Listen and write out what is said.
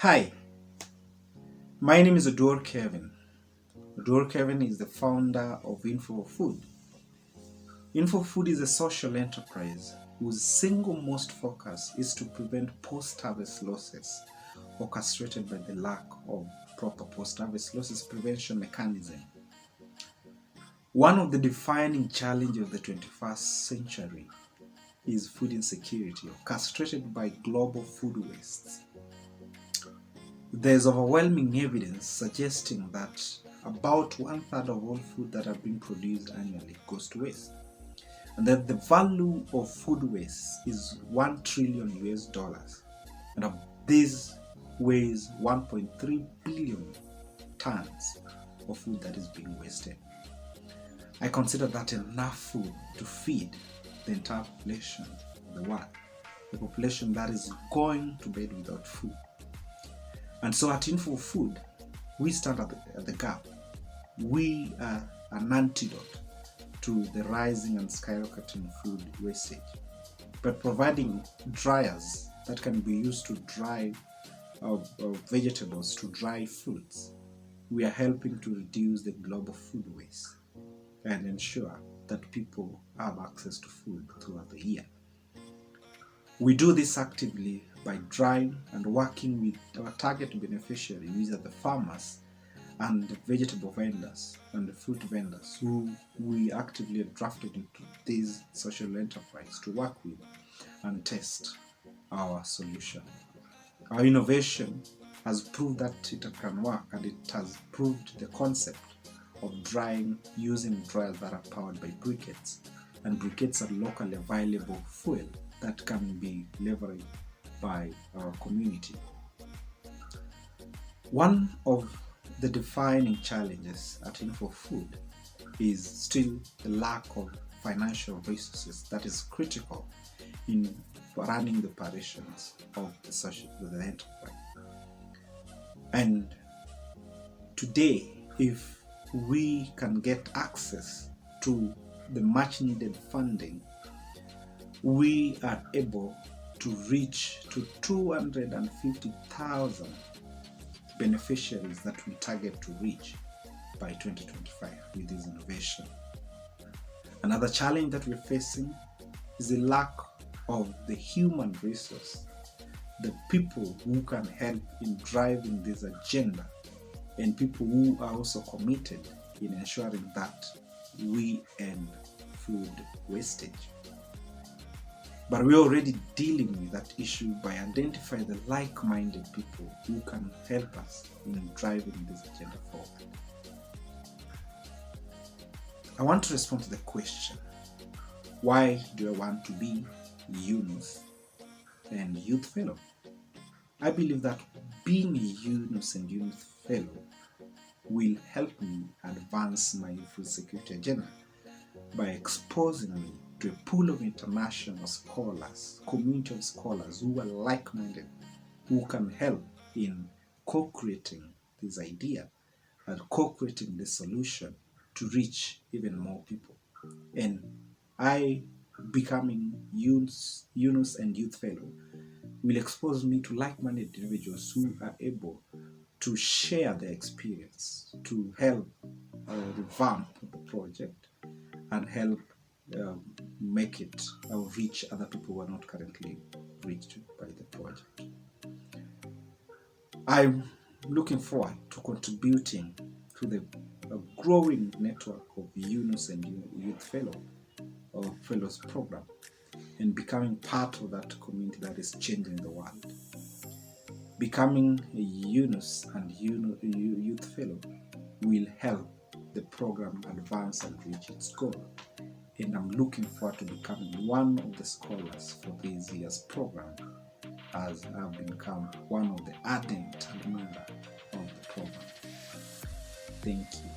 Hi, my name is Oduor Kevin. Oduor Kevin is the founder of Info Food. Info Food is a social enterprise whose single most focus is to prevent post-harvest losses orchestrated by the lack of proper post-harvest losses prevention mechanism. One of the defining challenges of the 21st century is food insecurity, orchestrated by global food waste. There's overwhelming evidence suggesting that about one-third of all food that are being produced annually goes to waste, and that the value of food waste is 1 trillion US dollars, and of this weighs 1.3 billion tons of food that is being wasted. I consider that enough food to feed the entire population of the world, the population that is going to bed without food. And so at Info Food, we stand at the gap. We are an antidote to the rising and skyrocketing food wastage, but providing dryers that can be used to dry vegetables, to dry fruits. We are helping to reduce the global food waste and ensure that people have access to food throughout the year. We do this actively by drying and working with our target beneficiaries, these are the farmers and the vegetable vendors and the fruit vendors who we actively drafted into this social enterprise to work with and test our solution. Our innovation has proved that it can work, and it has proved the concept of drying using dryers that are powered by briquettes, and briquettes are locally available fuel that can be leveraged by our community. One of the defining challenges at Info Food is still the lack of financial resources that is critical in running the operations of the enterprise. And today, if we can get access to the much needed funding, we are able to reach to 250,000 beneficiaries that we target to reach by 2025 with this innovation. Another challenge that we're facing is the lack of the human resource, the people who can help in driving this agenda, and people who are also committed in ensuring that we end food wastage. But we're already dealing with that issue by identifying the like-minded people who can help us in driving this agenda forward. I want to respond to the question, why do I want to be Yunus and Youth Fellow? I believe that being a Yunus and Youth Fellow will help me advance my food security agenda by exposing me to a pool of international scholars, community of scholars who are like-minded, who can help in co-creating this idea and co-creating the solution to reach even more people. And I, becoming Yunus and Youth Fellow, will expose me to like-minded individuals who are able to share their experience, to help revamp the project and help make it reach other people who are not currently reached by the project. I'm looking forward to contributing to the growing network of Yunus and Youth Fellows program and becoming part of that community that is changing the world. Becoming a Yunus and Youth Fellow will help the program advance and reach its goal. And I'm looking forward to becoming one of the scholars for this year's program, as I've become one of the ardent admirers of the program. Thank you.